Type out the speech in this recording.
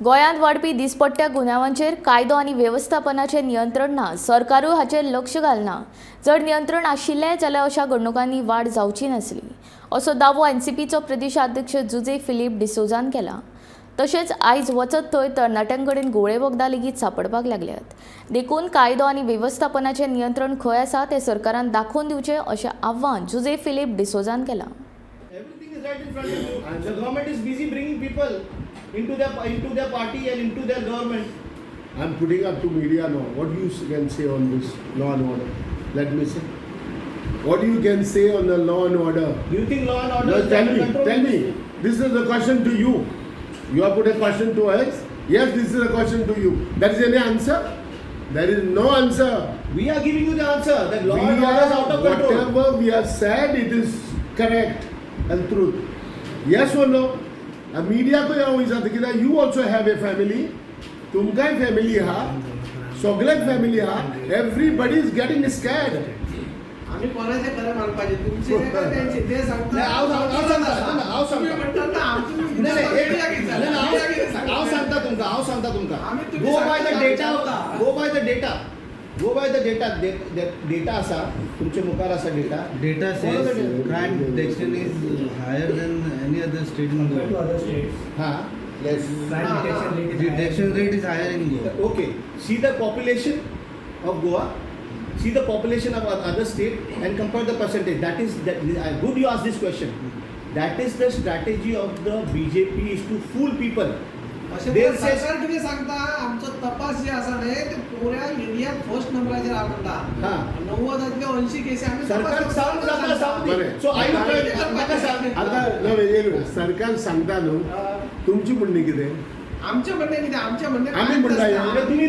गोंयांत वाडपी दिसपट्ट्या गुन्यांवांचेर कायदो आनी वेवस्थापनाचें नियंत्रण ना, सरकारूय हाचेर लक्ष घालना. जर नियंत्रण आशिल्लें जाल्यार अशा घडणुकांनी वाड जावची नासली, असो दावो एनसीपीचो प्रदेशाध्यक्ष जुजे फिलीप डिसोजान केला. तशेंच आयज वचत थंय तरणाट्यांकडेन गोळे वखदां लेगीत सांपडपाक लागल्यात. देखून कायदो आनी वेवस्थापनाचें नियंत्रण खंय आसा तें सरकारान दाखोवन दिवचें अशें आव्हान जुजे फिलीप डिसोजान केलां. Everything is right in front of you. And the government is busy bringing people into their party and into their government. I'm putting up to media now. What you can say on this law and order? Let me say. What you can say on the law and order? Do you think law and order No, is tell under me. control? Tell me. This is the question to you. You have put a question to us. Yes, this is a question to you. There is any answer? There is no answer. We are giving you the answer that law We and order is are, out of control. whatever we have said, it is correct and truth. Yes or no? A media ko ya hoई जाता कित्याक you also have a family. तुमकांय family हा. सगळ्याक family हा. Everybody is getting scared. आम्ही कोणाचे खरं मानपाचे तुमचे काय का त्यांचे ते सांगतात. नाही, आव सांगता. तुम्ही म्हणतात ना आमची हांव सांगता तुमकां. आम्ही तुम्ही Go by the सांगता data. होता. Go by the data. Data आसा तुमचे मुखार आसा data. Data says crime detection is higher than any other state in the world. हा. Yes. Detection rate is higher in Goa. Okay. See the population of Goa. See the population of other state and compare the percentage. Good you ask this question. That is the strategy of the BJP is to fool people. अशे They पण say सरकार किती सांगता आमचो तपास जे आसा न्हय ते पुऱ्या इंडियात फर्स्ट नंबराचेर आवडटा. हा. 90 80 केसी आम्ही सरकार तपास सांग करता. बरें. सो आई आता- म्हाका सांग आता no, एक मिनिट. सरकार सांगता न्हू तुमची म्हणणी कितें आमचे म्हणणे किती आमचे म्हणणे आम्ही म्हणलं काय या. असतं? तुम्ही